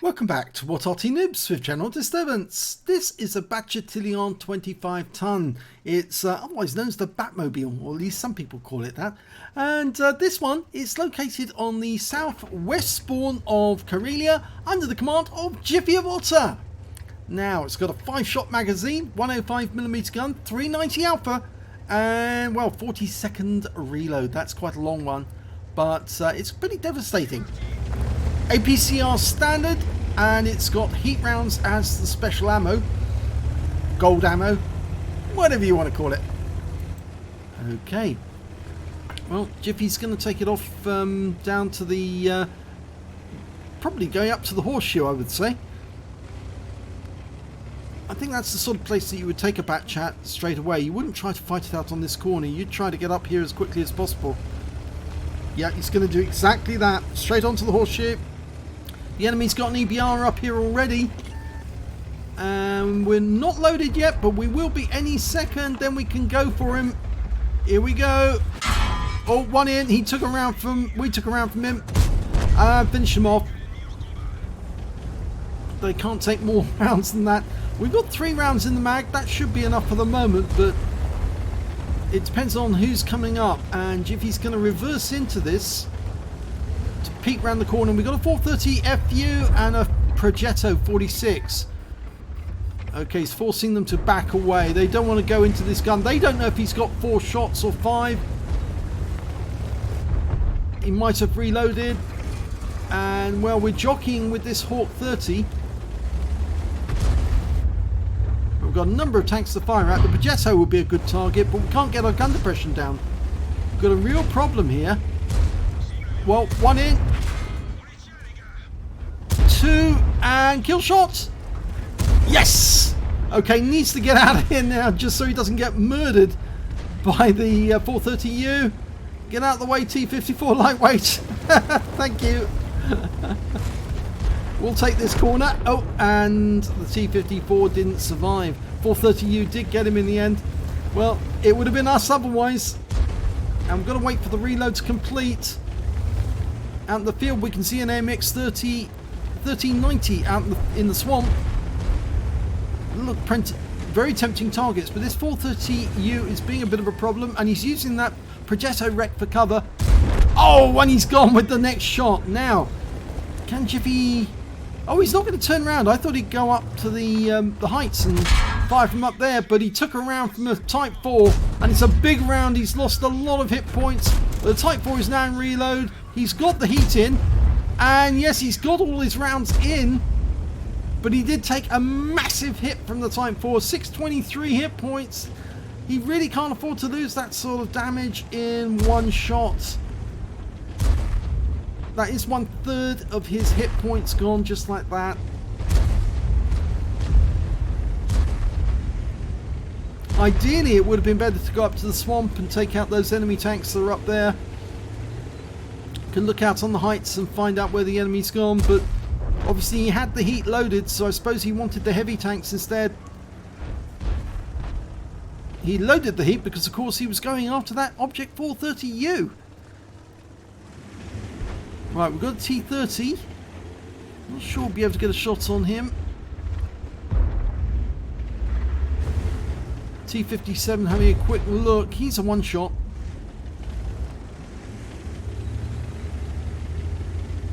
Welcome back to What Arty Noobs with General Disturbance. This is a Bat Châtillon 25 ton. It's otherwise known as the Batmobile, or at least some people call it that. And this one is located on the southwest spawn of Karelia under the command of GeForce. Now, it's got a 5-shot magazine, 105mm gun, 390 alpha, and well, 40-second reload. That's quite a long one, but it's pretty devastating. APCR standard, and it's got heat rounds as the special ammo, gold ammo, whatever you want to call it. Okay, well, Jiffy's going to take it off down to the probably going up to the horseshoe, I would say. I think that's the sort of place that you would take a Bat Chat straight away. You wouldn't try to fight it out on this corner. You'd try to get up here as quickly as possible. Yeah, he's going to do exactly that. Straight onto the horseshoe. The enemy's got an EBR up here already. We're not loaded yet, but we will be any second. Then we can go for him. Here we go. Oh, one in. He took a round from... We took a round from him. Finish him off. They can't take more rounds than that. We've got 3 rounds in the mag. That should be enough for the moment, but it depends on who's coming up. And Jiffy's going to reverse into this to peek round the corner. We've got a 430 FU and a Progetto 46. Okay, he's forcing them to back away. They don't want to go into this gun. They don't know if he's got 4 shots or 5. He might have reloaded. And well, we're jockeying with this Hawk 30. We've got a number of tanks to fire at. The Progetto would be a good target, but we can't get our gun depression down. We've got a real problem here. Well, 1 in. 2 and kill shots. Yes! Okay, needs to get out of here now just so he doesn't get murdered by the 430U. Get out of the way, T-54 lightweight. Thank you. We'll take this corner. Oh, and the T-54 didn't survive. 430U did get him in the end. Well, it would have been us otherwise. And we've got to wait for the reload to complete. Out in the field, we can see an AMX 1390 out in the swamp. Look, very tempting targets, but this 430U is being a bit of a problem, and he's using that Progetto wreck for cover. Oh, and he's gone with the next shot. Now, can Jiffy... Oh, he's not going to turn around. I thought he'd go up to the heights and fire from up there, but he took a round from a Type 4, and it's a big round. He's lost a lot of hit points. The Type 4 is now in reload. He's got the heat in, and yes, he's got all his rounds in, but he did take a massive hit from the Type 4. 623 hit points. He really can't afford to lose that sort of damage in one shot. That is 1/3 of his hit points gone just like that. Ideally, it would have been better to go up to the swamp and take out those enemy tanks that are up there. Can look out on the heights and find out where the enemy's gone, but obviously he had the heat loaded, so I suppose he wanted the heavy tanks instead. He loaded the heat because, of course, he was going after that Object 430U. Right, we've got a T-30. Not sure we'll be able to get a shot on him. T-57 having a quick look. He's a one-shot.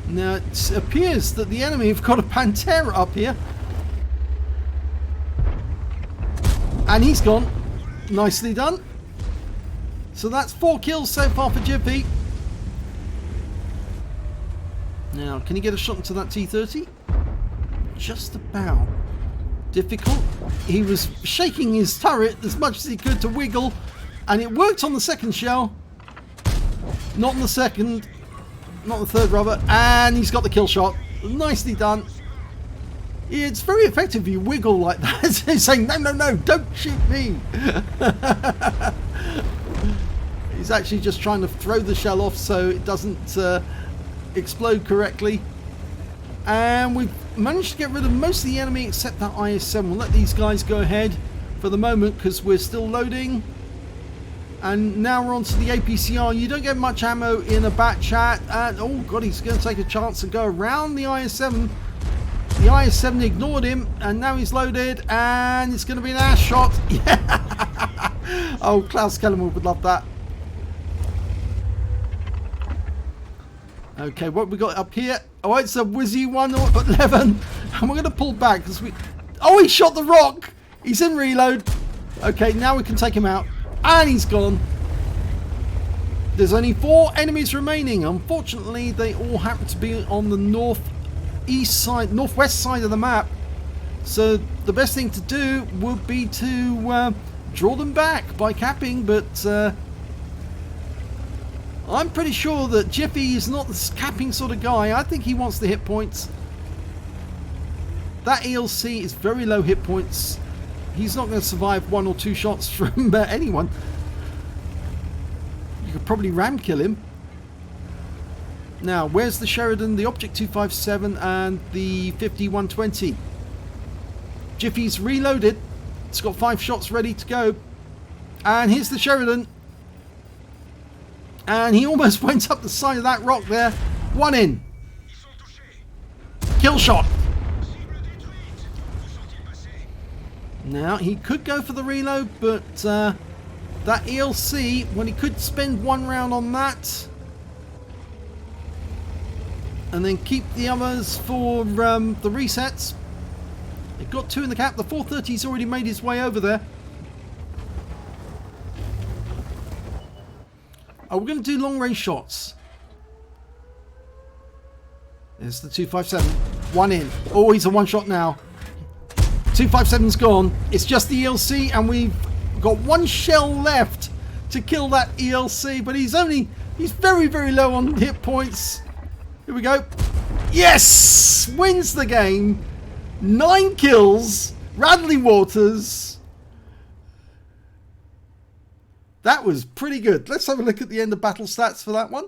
Now, it appears that the enemy have got a Pantera up here. And he's gone. Nicely done. So that's 4 kills so far for Jiffy. Now, can he get a shot into that T-30? Just about. Difficult. He was shaking his turret as much as he could to wiggle, and it worked on the second shell. Not on the second. Not the third, rather. And he's got the kill shot. Nicely done. It's very effective if you wiggle like that. He's saying, no, no, no, don't shoot me. He's actually just trying to throw the shell off so it doesn't explode correctly. And we've managed to get rid of most of the enemy except that IS-7. We'll let these guys go ahead for the moment because we're still loading. And now we're on to the APCR. You don't get much ammo in a Bat Chat. And oh god, he's going to take a chance and go around the IS-7. IS-7 ignored him, and now he's loaded, and it's going to be an ass shot. Yeah. Oh, Klaus Kellerman would love that. Okay, what we got up here? Oh, it's a Wizzy 111, and we're going to pull back because we. Oh, he shot the rock. He's in reload. Okay, now we can take him out, and he's gone. There's only 4 enemies remaining. Unfortunately, they all happen to be on the northwest side of the map. So the best thing to do would be to draw them back by capping, but I'm pretty sure that Jiffy is not the capping sort of guy. I think he wants the hit points. That ELC is very low hit points. He's not going to survive 1 or 2 shots from anyone. You could probably ram kill him. Now, where's the Sheridan, the Object 257 and the 5120? Jiffy's reloaded. It's got 5 shots ready to go. And here's the Sheridan. And he almost went up the side of that rock there. 1 in. Kill shot. Now, he could go for the reload, but that ELC, when he could spend 1 round on that and then keep the others for the resets. They've got 2 in the cap. The 430's already made his way over there. Oh, we're going to do long range shots. There's the 257. 1 in. Oh, he's a 1 shot now. 257's gone. It's just the ELC, and we've got 1 shell left to kill that ELC, but he's very, very low on hit points. Here we go. Yes! Wins the game. 9 kills. Radley Walters. That was pretty good. Let's have a look at the end of battle stats for that one.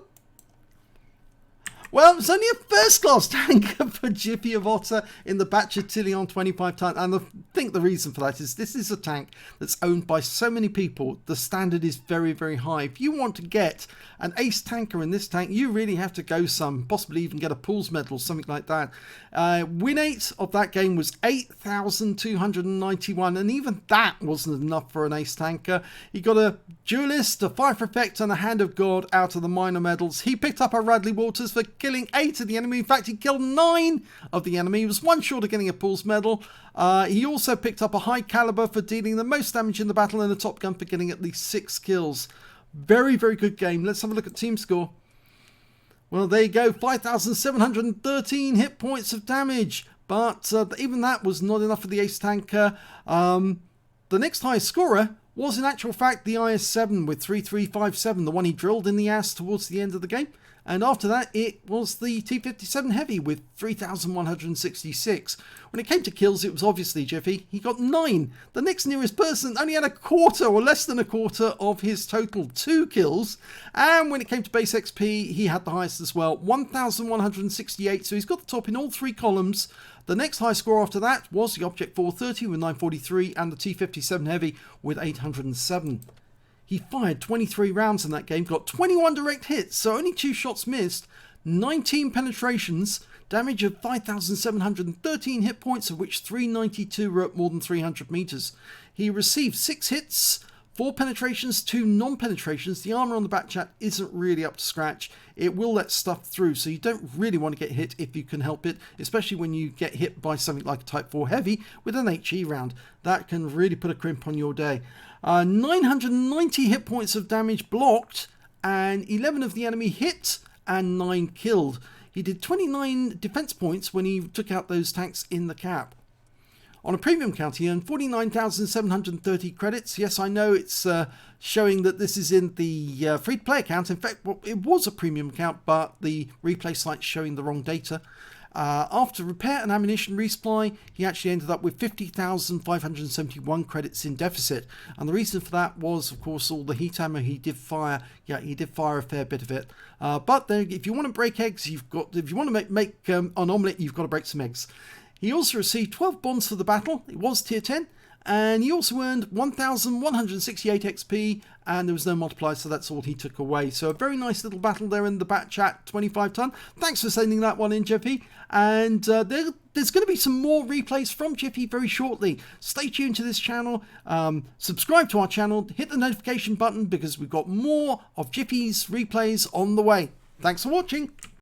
Well, it's only a first class tanker for Jiffy of OTTER in the Bat Châtillon 25 ton. And I think the reason for that is this is a tank that's owned by so many people. The standard is very, very high. If you want to get an ace tanker in this tank, you really have to go some, possibly even get a Pools medal, something like that. Win rate of that game was 8,291, and even that wasn't enough for an ace tanker. He got a duelist, a fire for effect, and a hand of God out of the minor medals. He picked up a Radley Walters for killing 8 of the enemy. In fact, he killed 9 of the enemy. He was 1 short of getting a Pools medal. He also picked up a high caliber for dealing the most damage in the battle, and a Top Gun for getting at least 6 kills. Very, very good game. Let's have a look at team score. Well, there you go. 5,713 hit points of damage. But even that was not enough for the ace tanker. The next highest scorer was in actual fact the IS-7 with 3,357, the one he drilled in the ass towards the end of the game. And after that, it was the T-57 Heavy with 3,166. When it came to kills, it was obviously Jiffy. He got 9. The next nearest person only had a quarter or less than a quarter of his total 2 kills. And when it came to base XP, he had the highest as well, 1,168. So he's got the top in all 3 columns. The next high score after that was the Object 430 with 943 and the T-57 Heavy with 807. He fired 23 rounds in that game, got 21 direct hits, so only 2 shots missed, 19 penetrations, damage of 5,713 hit points, of which 392 were at more than 300 meters. He received 6 hits, 4 penetrations, 2 non-penetrations. The armor on the Bat Chat isn't really up to scratch. It will let stuff through, so you don't really want to get hit if you can help it, especially when you get hit by something like a Type 4 Heavy with an HE round. That can really put a crimp on your day. 990 hit points of damage blocked, and 11 of the enemy hit and 9 killed. He did 29 defense points when he took out those tanks in the cap. On a premium count, he earned 49,730 credits. Yes, I know it's showing that this is in the free-to-play account. In fact, well, it was a premium account, but the replay site's showing the wrong data. After repair and ammunition resupply, he actually ended up with 50,571 credits in deficit. And the reason for that was, of course, all the heat ammo he did fire. Yeah, he did fire a fair bit of it. But then, if you want to break eggs, if you want to make an omelette, you've got to break some eggs. He also received 12 bonds for the battle. It was tier 10. And he also earned 1,168 XP, and there was no multiplier, so that's all he took away. So a very nice little battle there in the Bat Chat 25 ton. Thanks for sending that one in, Jiffy. And there's going to be some more replays from Jiffy very shortly. Stay tuned to this channel, subscribe to our channel, hit the notification button because we've got more of Jiffy's replays on the way. Thanks for watching.